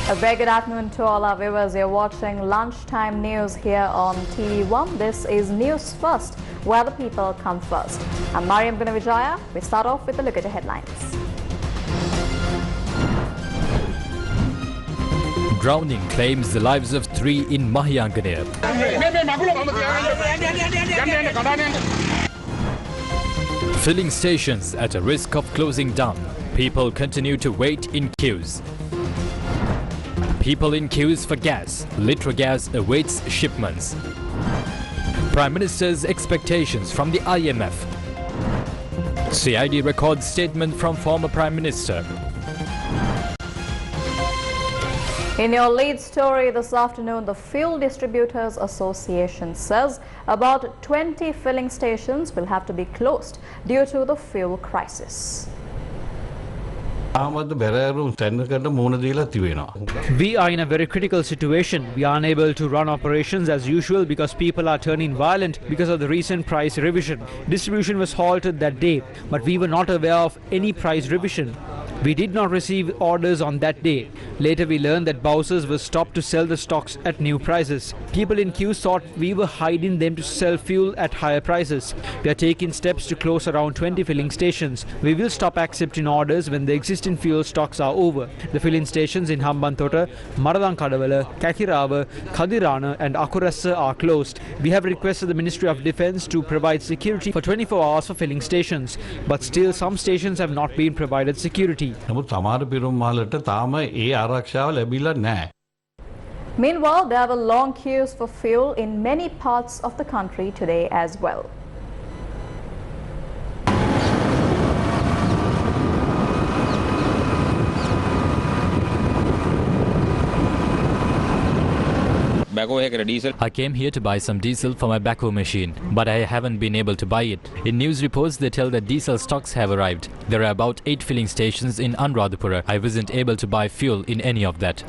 A very good afternoon to all our viewers. You're watching Lunchtime News here on TV1. This is News First, where the people come first. I'm Mariam Gunavijaya. We start off with a look at the headlines. Drowning claims the lives of 3 in Mahyanganaya. Filling stations at a risk of closing down. People continue to wait in queues. People in queues for gas. Litra gas awaits shipments. Prime Minister's expectations from the IMF. CID records statement from former Prime Minister. In your lead story this afternoon, the Fuel Distributors Association says about 20 filling stations will have to be closed due to the fuel crisis. We are in a very critical situation. We are unable to run operations as usual because people are turning violent because of the recent price revision. Distribution was halted that day, but we were not aware of any price revision. We did not receive orders on that day. Later we learned that bouncers were stopped to sell the stocks at new prices. People in queues thought we were hiding them to sell fuel at higher prices. We are taking steps to close around 20 filling stations. We will stop accepting orders when the existing fuel stocks are over. The filling stations in Hambantota, Maradankadawala, Kakirawa, Kadirana and Akurassa are closed. We have requested the Ministry of Defence to provide security for 24 hours for filling stations, but still some stations have not been provided security. Meanwhile, there were long queues for fuel in many parts of the country today as well. I came here to buy some diesel for my backhoe machine, but I haven't been able to buy it. In news reports, they tell that diesel stocks have arrived. There are about 8 filling stations in Anuradhapura. I wasn't able to buy fuel in any of that.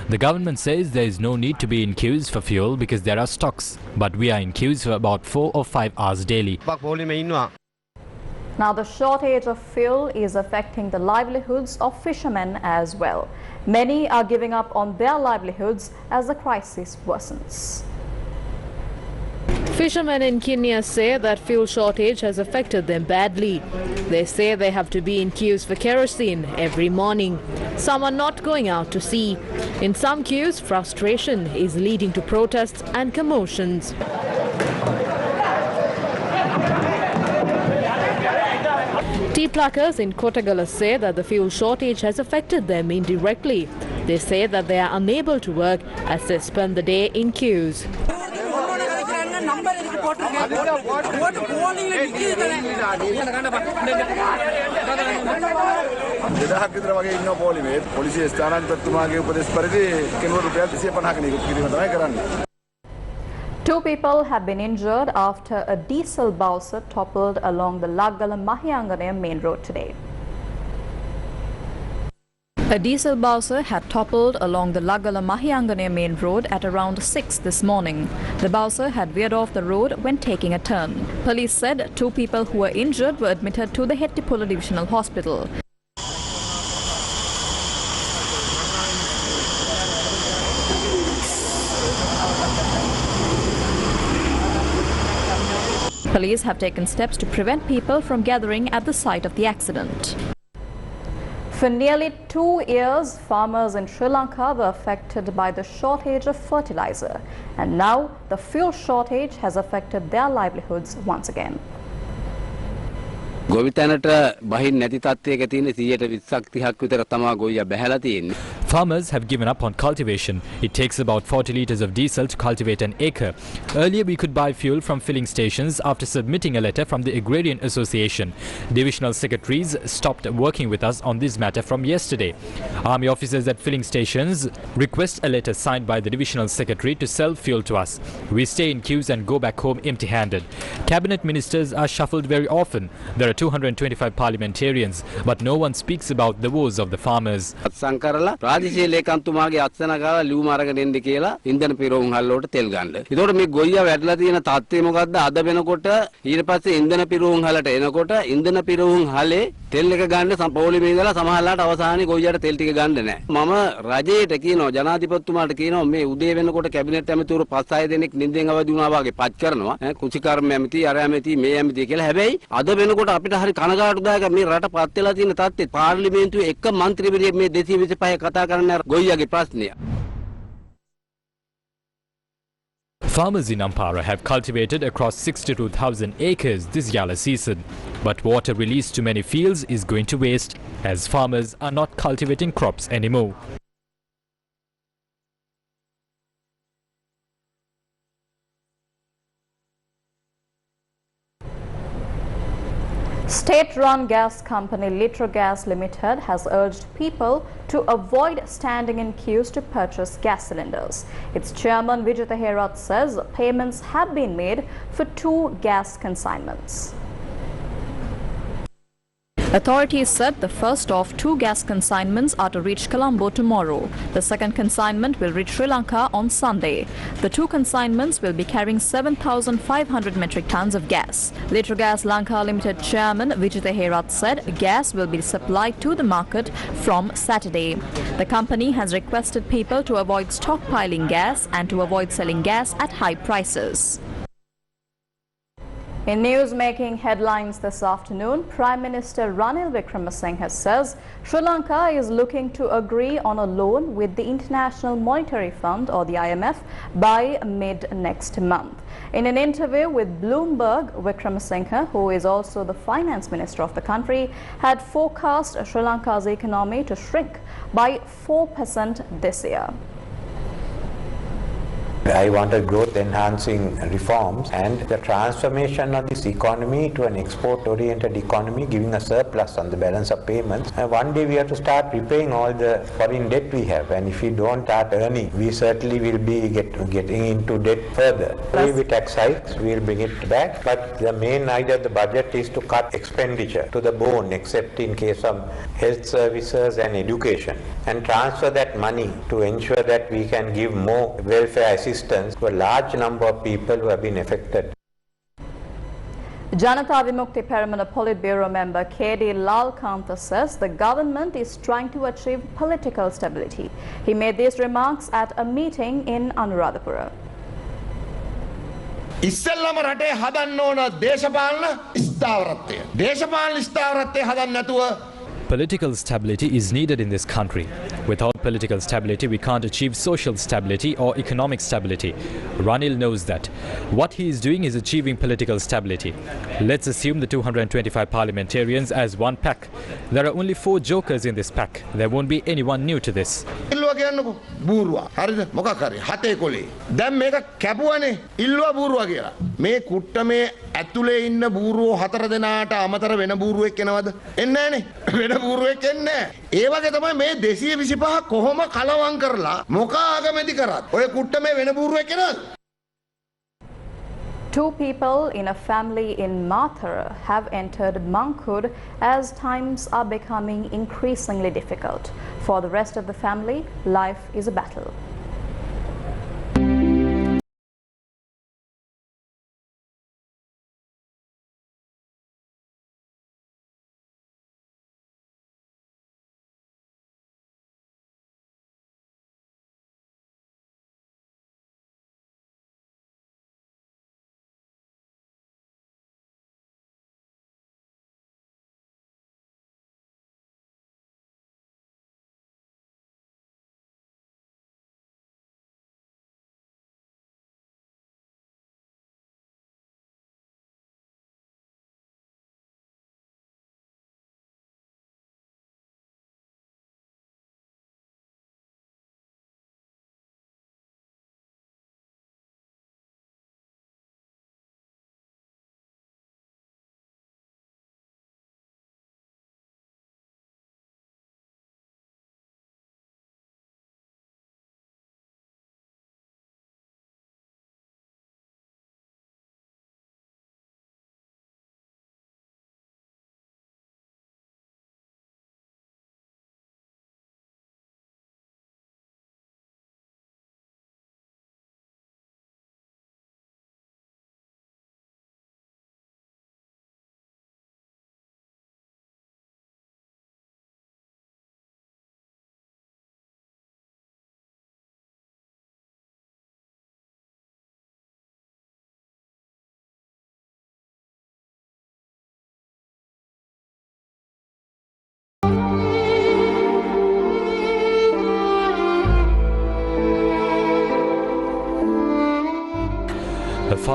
The government says there is no need to be in queues for fuel because there are stocks, but we are in queues for about 4 or 5 hours daily. Now, the shortage of fuel is affecting the livelihoods of fishermen as well. Many are giving up on their livelihoods as the crisis worsens. Fishermen in Kenya say that fuel shortage has affected them badly. They say they have to be in queues for kerosene every morning. Some are not going out to sea. In some queues, frustration is leading to protests and commotions. Tea pluckers in Kotagala say that the fuel shortage has affected them indirectly. They say that they are unable to work as they spend the day in queues. Two people have been injured after a diesel bouncer toppled along the Laggala Mahyanganaya main road today. A diesel bouncer had toppled along the Laggala Mahyanganaya main road at around 6 this morning. The bouncer had veered off the road when taking a turn. Police said 2 people who were injured were admitted to the Hettipula Divisional Hospital. Police have taken steps to prevent people from gathering at the site of the accident. For nearly 2 years, farmers in Sri Lanka were affected by the shortage of fertilizer, and now the fuel shortage has affected their livelihoods once again. Farmers have given up on cultivation. It takes about 40 litres of diesel to cultivate an acre. Earlier we could buy fuel from filling stations after submitting a letter from the Agrarian Association. Divisional secretaries stopped working with us on this matter from yesterday. Army officers at filling stations request a letter signed by the divisional secretary to sell fuel to us. We stay in queues and go back home empty-handed. Cabinet ministers are shuffled very often. There are 225 parliamentarians, but no one speaks about the woes of the farmers. රාජ්‍ය ලේකම්තුමාගේ අත්සන ගාලා ලියුම අරගෙන එන්න කියලා ඉන්ධන පිරවුම් හල්ලට තෙල් ගන්න. ඒතකොට මේ ගොයියා වැටලා තියෙන තත්ත්වය මොකද්ද? අද වෙනකොට ඊට පස්සේ ඉන්ධන පිරවුම් හලට එනකොට ඉන්ධන පිරවුම් හලේ තෙල් එක ගන්න පොලිමේ ඉඳලා සමහරලාට අවසානයේ ගොයියාට තෙල් ටික ගන්න නැහැ. මම රජයට කියනවා ජනාධිපතිතුමාට කියනවා මේ උදේ වෙනකොට කැබිනට් ඇමතිවරු 5-6 දෙනෙක් නිින්දෙන් අවදි වුණා වගේ පච් කරනවා. කුචිකර්ම ඇමති, අර ඇමති, මේ ඇමති කියලා. හැබැයි අද වෙනකොට අපිට හරි කනගාටුදායක මේ රට පත් වෙලා තියෙන තත්ත්වය පාර්ලිමේන්තුවේ එක മന്ത്രിවරියෙක් මේ 225 කතා කරන්න ගොයියාගේ ප්‍රශ්නය. Farmers in Ampara have cultivated across 62,000 acres this Yala season. But water released to many fields is going to waste as farmers are not cultivating crops anymore. State-run gas company Litrogas Limited has urged people to avoid standing in queues to purchase gas cylinders. Its chairman Vijay Herat says payments have been made for 2 gas consignments. Authorities said the first of 2 gas consignments are to reach Colombo tomorrow. The second consignment will reach Sri Lanka on Sunday. The 2 consignments will be carrying 7,500 metric tons of gas. Litrogas Lanka Limited Chairman Vijay Herat said gas will be supplied to the market from Saturday. The company has requested people to avoid stockpiling gas and to avoid selling gas at high prices. In news making headlines this afternoon, Prime Minister Ranil Wickremesinghe says Sri Lanka is looking to agree on a loan with the International Monetary Fund or the IMF by mid next month. In an interview with Bloomberg, Wickremesinghe, who is also the finance minister of the country, had forecast Sri Lanka's economy to shrink by 4% this year. I wanted growth-enhancing reforms and the transformation of this economy to an export-oriented economy, giving a surplus on the balance of payments. And one day we have to start repaying all the foreign debt we have, and if we don't start earning, we certainly will be getting into debt further. With tax hikes, we will bring it back, but the main idea of the budget is to cut expenditure to the bone, except in case of health services and education, and transfer that money to ensure that we can give more welfare assistance to a large number of people who have been affected. Janata Vimukti Peramana Politburo member K.D. Lalkantha says the government is trying to achieve political stability. He made these remarks at a meeting in Anuradhapura. ඉස්සෙල්ලම රටේ හදන්න ඕන දේශපාලන ස්ථාවරත්වය. දේශපාලන ස්ථාවරත්වය හදන්න නැතුව Political stability is needed in this country. Without political stability, we can't achieve social stability or economic stability. Ranil knows that. What he is doing is achieving political stability. Let's assume the 225 parliamentarians as one pack. There are only 4 jokers in this pack. There won't be anyone new to this. ඉල්ලුවා කියන්නකෝ බූරුවා. හරිද? මොකක් හරි හතේ කොලේ. දැන් මේක කැපුවනේ ඉල්ලුවා බූරුවා කියලා. මේ කුට්ටමේ ඇතුලේ ඉන්න බූරුවෝ 4 දෙනාට අමතර වෙන බූරුවෙක් එනවද? එන්නේ නැහනේ. වෙන බූරුවෙක් එන්නේ නැහැ. ඒ වගේ තමයි මේ 225 කොහොම කලවම් කරලා මොකා ආගමැති කරත් ඔය කුට්ටමේ වෙන බූරුවෙක් එනවද? 2 people in a family in Mathura have entered monkhood as times are becoming increasingly difficult. For the rest of the family, life is a battle.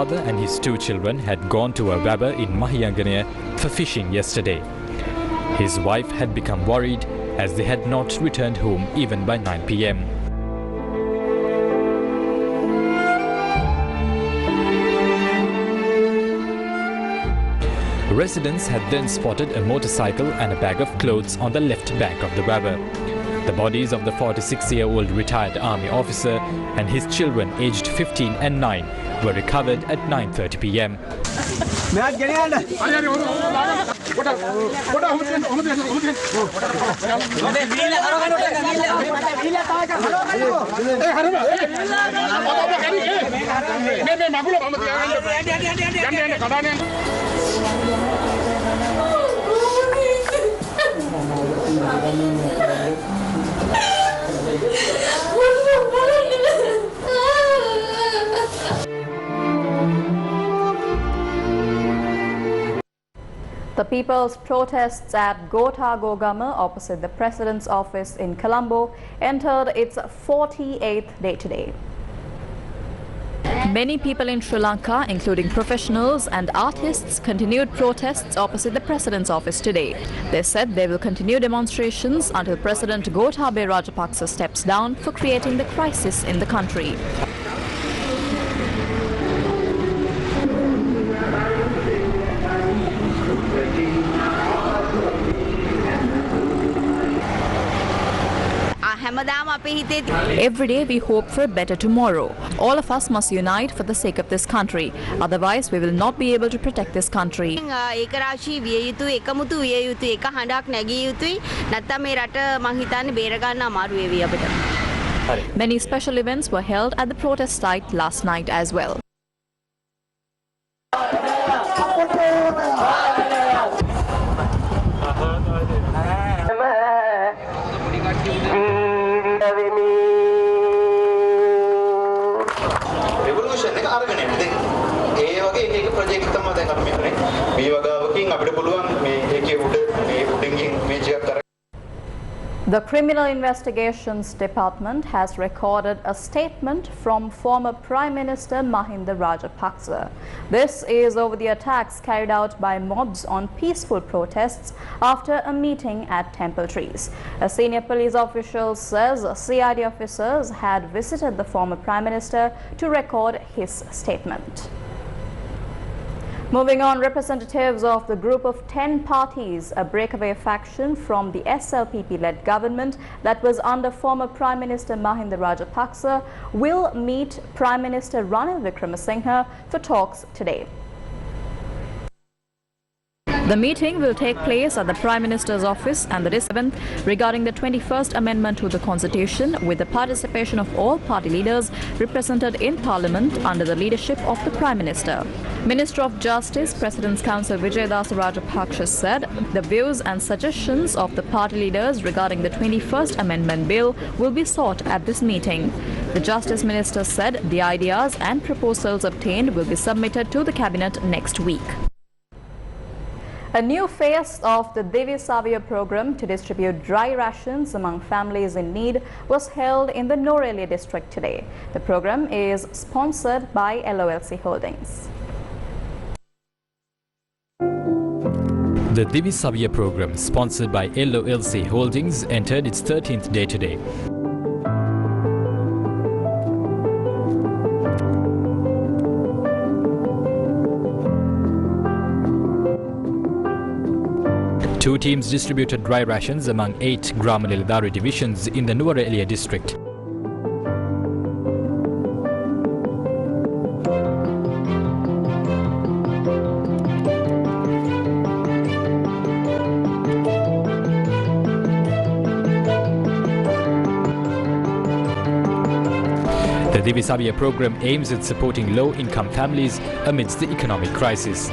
father and his 2 children had gone to a wabber in Mahiyanganaya for fishing yesterday. His wife had become worried as they had not returned home even by 9 p.m. Residents had then spotted a motorcycle and a bag of clothes on the left bank of the wabber. The bodies of the 46-year-old retired army officer and his children aged 15 and 9 were recovered at 9:30 p.m. The people's protests at Gota Gogama opposite the President's office in Colombo entered its 48th day today. Many people in Sri Lanka, including professionals and artists, continued protests opposite the President's office today. They said they will continue demonstrations until President Gotabaya Rajapaksa steps down for creating the crisis in the country. Every day we hope for a better tomorrow. All of us must unite for the sake of this country. Otherwise, we will not be able to protect this country. Many special events were held at the protest site last night as well. The Criminal Investigations Department has recorded a statement from former Prime Minister Mahinda Rajapaksa. This is over the attacks carried out by mobs on peaceful protests after a meeting at Temple Trees. A senior police official says CID officers had visited the former Prime Minister to record his statement. Moving on, representatives of the group of 10 parties, a breakaway faction from the SLPP-led government that was under former Prime Minister Mahinda Rajapaksa, will meet Prime Minister Ranil Wickremesinghe for talks today. The meeting will take place at the Prime Minister's office and the 7th regarding the 21st Amendment to the Constitution, with the participation of all party leaders represented in Parliament under the leadership of the Prime Minister. Minister of Justice, President's Counsel Vijayadasa Rajapaksa said the views and suggestions of the party leaders regarding the 21st Amendment Bill will be sought at this meeting. The Justice Minister said the ideas and proposals obtained will be submitted to the Cabinet next week. A new phase of the Devisavio program to distribute dry rations among families in need was held in the Norelia district today. The program is sponsored by LOLC Holdings. The Devisavio program, sponsored by LOLC Holdings, entered its 13th day today. Two teams distributed dry rations among 8 Gramanilidari divisions in the Nuwara district. The Devisavio program aims at supporting low-income families amidst the economic crisis.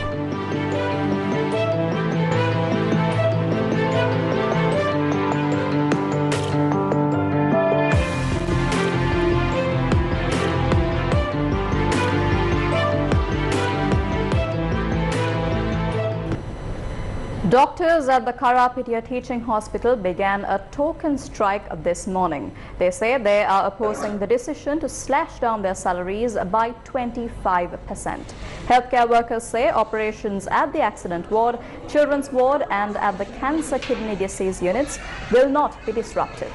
Doctors at the Karapitia Teaching Hospital began a token strike this morning. They say they are opposing the decision to slash down their salaries by 25%. Healthcare workers say operations at the accident ward, children's ward and at the cancer kidney disease units will not be disrupted.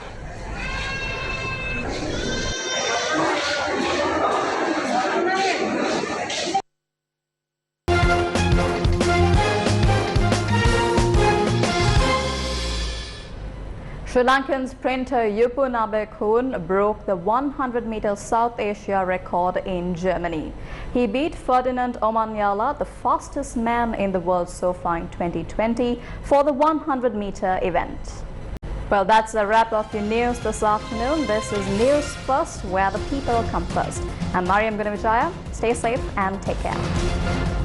Sri Lankan sprinter Yupunabe Kun broke the 100-meter South Asia record in Germany. He beat Ferdinand Omanyala, the fastest man in the world so far in 2020, for the 100-meter event. Well, that's a wrap of your news this afternoon. This is News First, where the people come first. I'm Mariam Gunavijaya. Stay safe and take care.